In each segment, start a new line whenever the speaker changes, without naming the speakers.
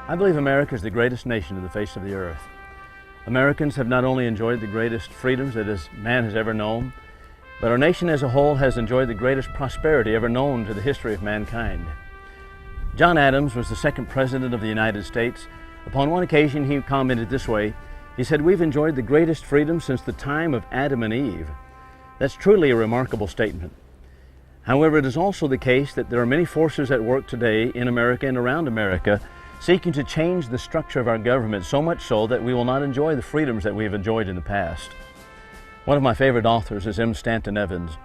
I believe America is the greatest nation on the face of the earth. Americans have not only enjoyed the greatest freedoms that man has ever known, but our nation as a whole has enjoyed the greatest prosperity ever known to the history of mankind. John Adams was the second President of the United States. Upon one occasion he commented this way. He said, "We've enjoyed the greatest freedom since the time of Adam and Eve." That's truly a remarkable statement. However, it is also the case that there are many forces at work today in America and around America seeking to change the structure of our government, so much so that we will not enjoy the freedoms that we have enjoyed in the past. One of my favorite authors is M. Stanton Evans.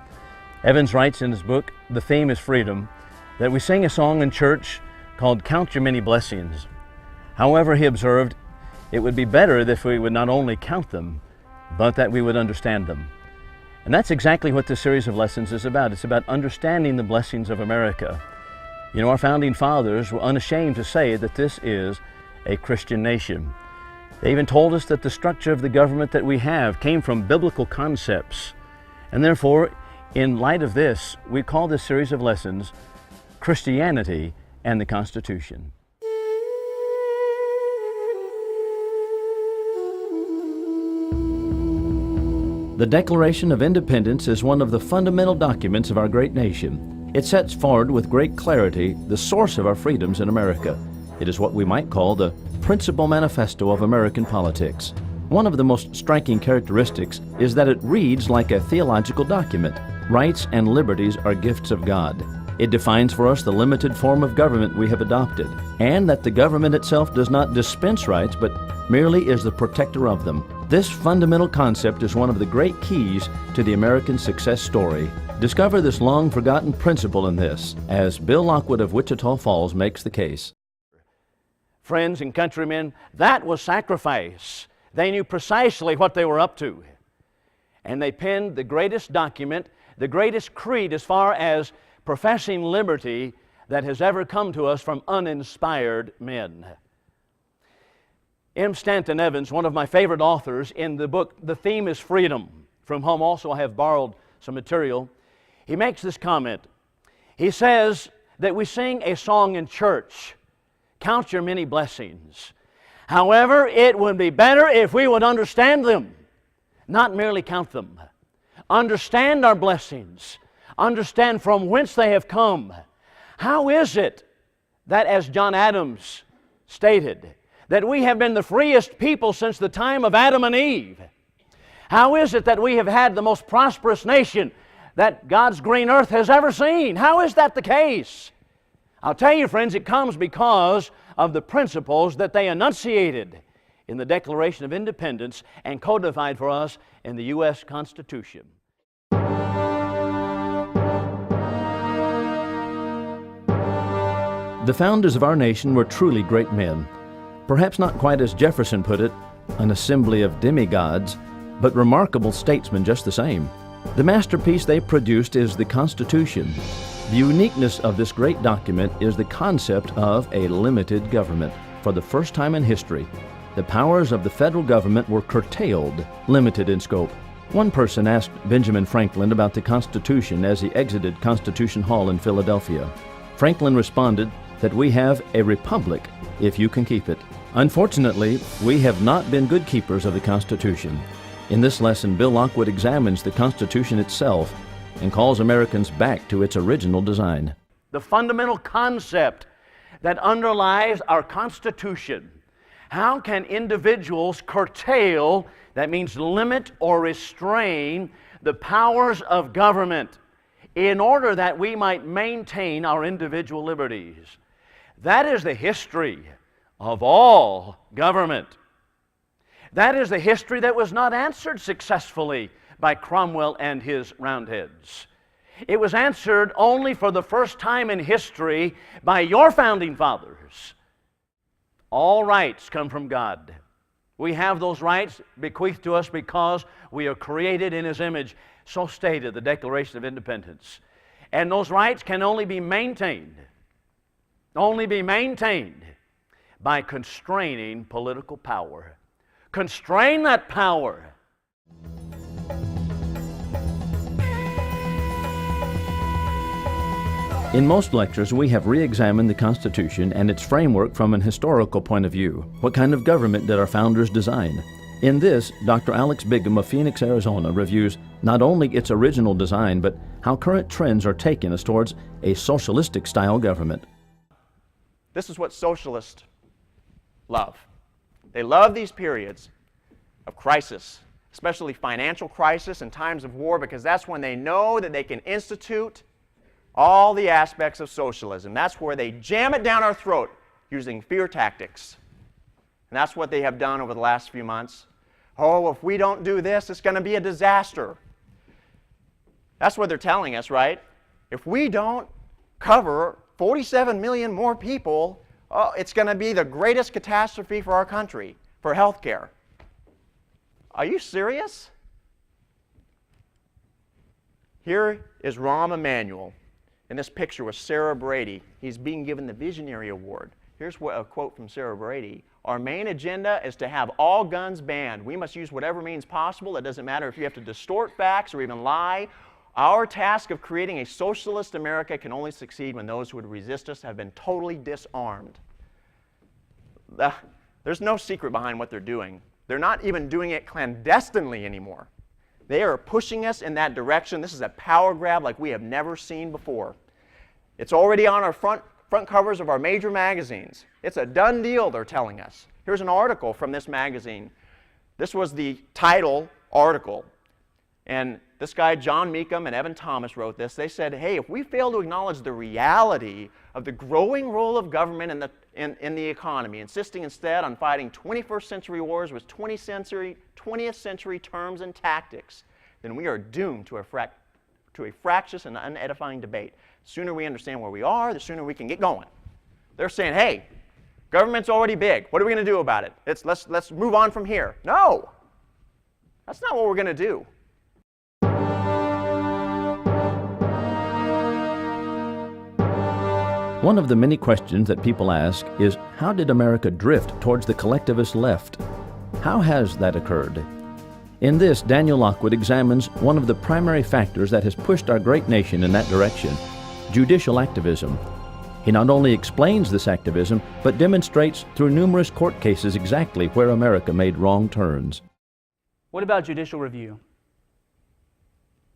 Evans writes in his book, The Theme is Freedom, that we sing a song in church called Count Your Many Blessings. However, he observed, it would be better if we would not only count them, but that we would understand them. And that's exactly what this series of lessons is about. It's about understanding the blessings of America. You know, our founding fathers were unashamed to say that this is a Christian nation. They even told us that the structure of the government that we have came from biblical concepts. And therefore, in light of this, we call this series of lessons Christianity and the Constitution. The Declaration of Independence is one of the fundamental documents of our great nation. It sets forward with great clarity the source of our freedoms in America. It is what we might call the principal manifesto of American politics. One of the most striking characteristics is that it reads like a theological document. Rights and liberties are gifts of God. It defines for us the limited form of government we have adopted, and that the government itself does not dispense rights, but merely is the protector of them. This fundamental concept is one of the great keys to the American success story. Discover this long-forgotten principle in this, as Bill Lockwood of Wichita Falls makes the case. Friends and countrymen, that was sacrifice. They knew precisely what they were up to. And they penned the greatest document, the greatest creed as far as professing liberty that has ever come to us from uninspired men. M. Stanton Evans, one of my favorite authors, in the book The Theme is Freedom, from whom also I have borrowed some material, he makes this comment. He says that we sing a song in church, Count Your Many Blessings. However, it would be better if we would understand them, not merely count them. Understand our blessings. Understand from whence they have come. How is it that, as John Adams stated, that we have been the freest people since the time of Adam and Eve? How is it that we have had the most prosperous nation that God's green earth has ever seen? How is that the case? I'll tell you, friends, it comes because of the principles that they enunciated in the Declaration of Independence and codified for us in the U.S. Constitution. The founders of our nation were truly great men. Perhaps not quite as Jefferson put it, an assembly of demigods, but remarkable statesmen just the same. The masterpiece they produced is the Constitution. The uniqueness of this great document is the concept of a limited government. For the first time in history, the powers of the federal government were curtailed, limited in scope. One person asked Benjamin Franklin about the Constitution as he exited Constitution Hall in Philadelphia. Franklin responded that we have a republic if you can keep it. Unfortunately, we have not been good keepers of the Constitution. In this lesson, Bill Lockwood examines the Constitution itself and calls Americans back to its original design. The fundamental concept that underlies our Constitution. How can individuals curtail, that means limit or restrain, the powers of government in order that we might maintain our individual liberties? That is the history of all government. That is the history that was not answered successfully by Cromwell and his Roundheads. It was answered only for the first time in history by your founding fathers. All rights come from God. We have those rights bequeathed to us because we are created in His image, so stated the Declaration of Independence. And those rights can only be maintained by constraining political power. Constrain that power. In most lectures, we have re-examined the Constitution and its framework from an historical point of view. What kind of government did our founders design? In this, Dr. Alex Bigham of Phoenix, Arizona reviews not only its original design, but how current trends are taking us towards a socialistic-style government.
This is what socialists love. They love these periods of crisis, especially financial crisis and times of war, because that's when they know that they can institute all the aspects of socialism. That's where they jam it down our throat using fear tactics. And that's what they have done over the last few months. Oh, if we don't do this, it's going to be a disaster. That's what they're telling us, right? If we don't cover 47 million more people, oh, it's going to be the greatest catastrophe for our country, for health care. Are you serious? Here is Rahm Emanuel. In this picture with Sarah Brady. He's being given the Visionary Award. Here's a quote from Sarah Brady. Our main agenda is to have all guns banned. We must use whatever means possible. It doesn't matter if you have to distort facts or even lie. Our task of creating a socialist America can only succeed when those who would resist us have been totally disarmed. There's no secret behind what they're doing. They're not even doing it clandestinely anymore. They are pushing us in that direction. This is a power grab like we have never seen before. It's already on our front covers of our major magazines. It's a done deal, they're telling us. Here's an article from this magazine. This was the title article. And this guy, John Meekum and Evan Thomas, wrote this. They said, hey, if we fail to acknowledge the reality of the growing role of government in the economy, insisting instead on fighting 21st century wars with 20th century terms and tactics, then we are doomed to a fractious and unedifying debate. The sooner we understand where we are, the sooner we can get going. They're saying, hey, government's already big. What are we going to do about it? Let's move on from here. No, that's not what we're going to do.
One of the many questions that people ask is, how did America drift towards the collectivist left? How has that occurred? In this, Daniel Lockwood examines one of the primary factors that has pushed our great nation in that direction, judicial activism. He not only explains this activism, but demonstrates through numerous court cases exactly where America made wrong turns.
What about judicial review?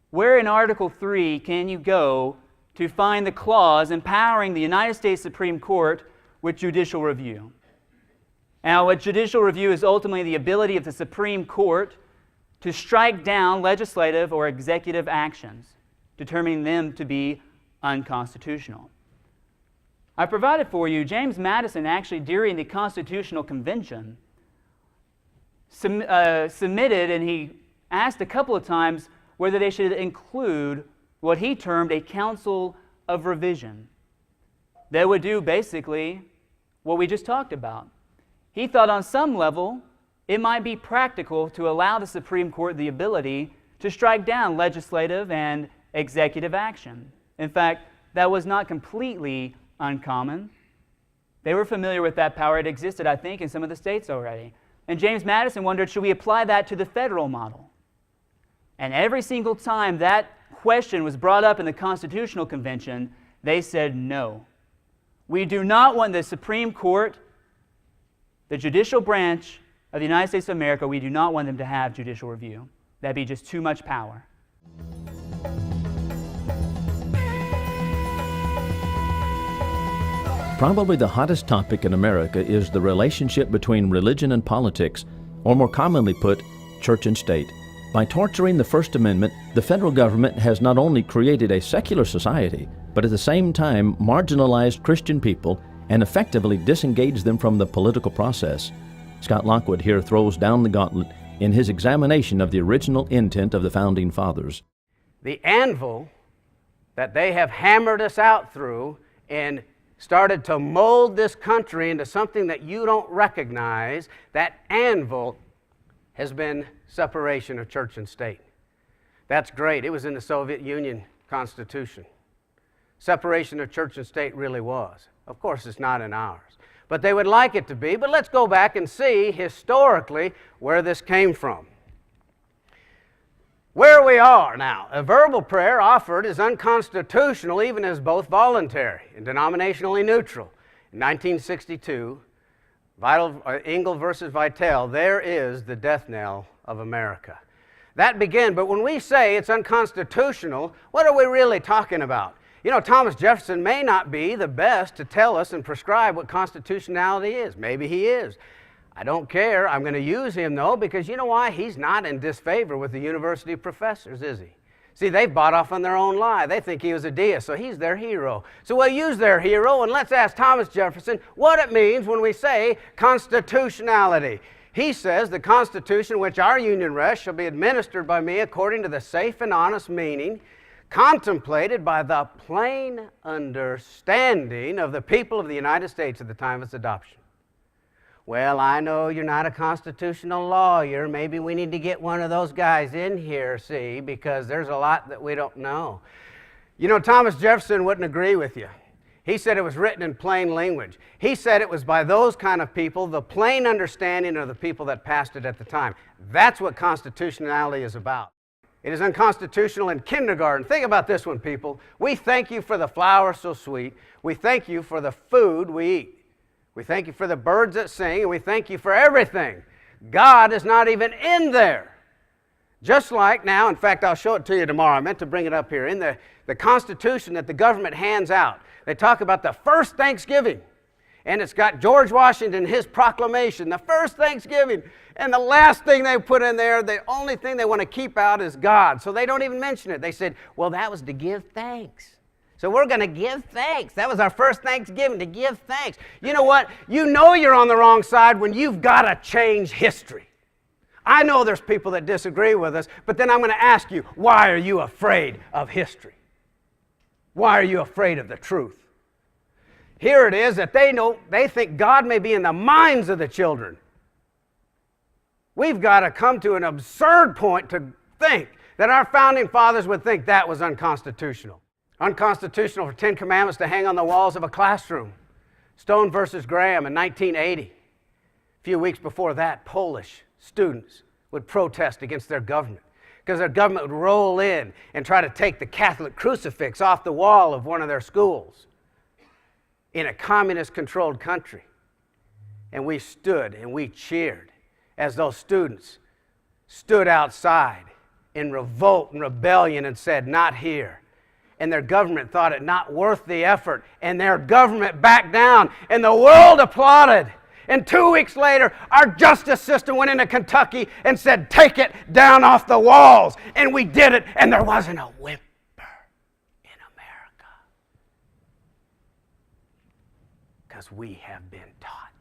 Where in Article 3 can you go to find the clause empowering the United States Supreme Court with judicial review? Now, what judicial review is ultimately the ability of the Supreme Court to strike down legislative or executive actions, determining them to be unconstitutional. I provided for you, James Madison actually during the Constitutional Convention submitted, and he asked a couple of times whether they should include what he termed a council of revision. They would do basically what we just talked about. He thought on some level it might be practical to allow the Supreme Court the ability to strike down legislative and executive action. In fact, that was not completely uncommon. They were familiar with that power. It existed, I think, in some of the states already. And James Madison wondered, should we apply that to the federal model? And every single time that question was brought up in the Constitutional Convention, they said no. We do not want the Supreme Court, the judicial branch of the United States of America, we do not want them to have judicial review. That'd be just too much power.
Probably the hottest topic in America is the relationship between religion and politics, or more commonly put, church and state. By torturing the First Amendment, the federal government has not only created a secular society, but at the same time marginalized Christian people and effectively disengaged them from the political process. Scott Lockwood here throws down the gauntlet in his examination of the original intent of the Founding Fathers.
The anvil that they have hammered us out through and started to mold this country into something that you don't recognize, that anvil has been separation of church and state. That's great. It was in the Soviet Union Constitution. Separation of church and state really was. Of course, it's not in ours. But they would like it to be. But let's go back and see historically where this came from. Where we are now, a verbal prayer offered is unconstitutional even as both voluntary and denominationally neutral. In 1962, Engel versus Vitale, there is the death knell of America. That began, but when we say it's unconstitutional, what are we really talking about? You know, Thomas Jefferson may not be the best to tell us and prescribe what constitutionality is. Maybe he is. I don't care. I'm going to use him, though, because you know why? He's not in disfavor with the university professors, is he? See, they've bought off on their own lie. They think he was a deist, so he's their hero. So we'll use their hero, and let's ask Thomas Jefferson what it means when we say constitutionality. He says, the Constitution which our Union rests shall be administered by me according to the safe and honest meaning contemplated by the plain understanding of the people of the United States at the time of its adoption. Well, I know you're not a constitutional lawyer. Maybe we need to get one of those guys in here, see, because there's a lot that we don't know. You know, Thomas Jefferson wouldn't agree with you. He said it was written in plain language. He said it was by those kind of people, the plain understanding of the people that passed it at the time. That's what constitutionality is about. It is unconstitutional in kindergarten. Think about this one, people. We thank you for the flowers so sweet. We thank you for the food we eat. We thank you for the birds that sing, and we thank you for everything. God is not even in there. Just like now, in fact, I'll show it to you tomorrow. I meant to bring it up here. In the Constitution that the government hands out, they talk about the first Thanksgiving. And it's got George Washington, his proclamation, the first Thanksgiving. And the last thing they put in there, the only thing they want to keep out is God. So they don't even mention it. They said, well, that was to give thanks. So we're going to give thanks. That was our first Thanksgiving, to give thanks. You know what? You know you're on the wrong side when you've got to change history. I know there's people that disagree with us, but then I'm going to ask you, why are you afraid of history? Why are you afraid of the truth? Here it is that they think God may be in the minds of the children. We've got to come to an absurd point to think that our founding fathers would think that was unconstitutional. Unconstitutional for 10 Commandments to hang on the walls of a classroom. Stone versus Graham in 1980. A few weeks before that, Polish students would protest against their government because their government would roll in and try to take the Catholic crucifix off the wall of one of their schools in a communist-controlled country. And we stood and we cheered as those students stood outside in revolt and rebellion and said, not here. And their government thought it not worth the effort, and their government backed down, and the world applauded. And 2 weeks later, our justice system went into Kentucky and said, take it down off the walls. And we did it, and there wasn't a whimper in America. Because we have been taught